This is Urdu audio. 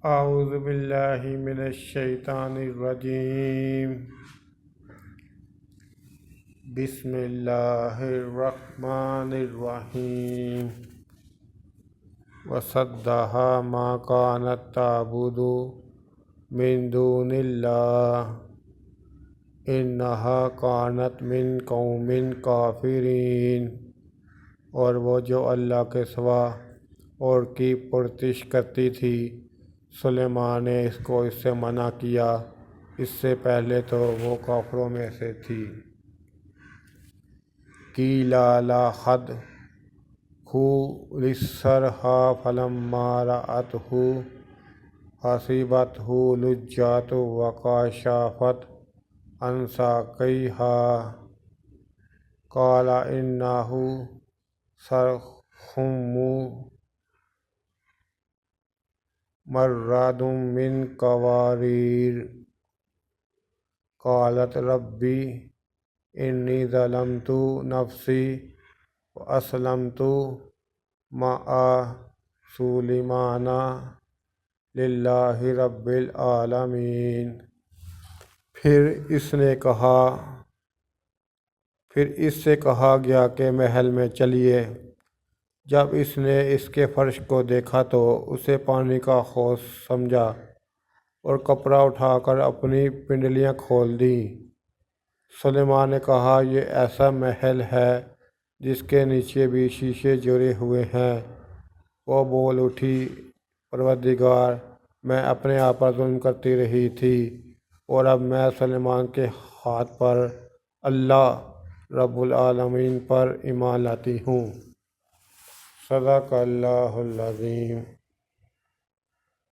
اعوذ باللہ من الشیطان الرجیم بسم اللہ الرحمن الرحیم وصدها ما كانت تعبد من دون اللہ انہا كانت من قوم کافرین، اور وہ جو اللہ کے سوا اور کی پرستش کرتی تھی، سلیمان نے اس کو اس سے منع کیا، اس سے پہلے تو وہ کافروں میں سے تھی۔ قیل لا خذہ للسرحا فلما رأته حسبته لجة وكشفت عن ساقيها قال إنه صرح ممرد من قوارير قالت ربي إني ظلمت نفسي وأسلمت مع سليمان للہ رب العالمین۔ پھر اس سے کہا گیا کہ محل میں چلیے۔ جب اس نے اس کے فرش کو دیکھا تو اسے پانی کا حوض سمجھا اور کپڑا اٹھا کر اپنی پنڈلیاں کھول دیں۔ سلیمان نے کہا، یہ ایسا محل ہے جس کے نیچے بھی شیشے جڑے ہوئے ہیں۔ وہ بول اٹھی، پروردگار، میں اپنے آپ پر ظلم کرتی رہی تھی، اور اب میں سلیمان کے ہاتھ پر اللہ رب العالمین پر ایمان لاتی ہوں۔ صدق اللہ العظیم۔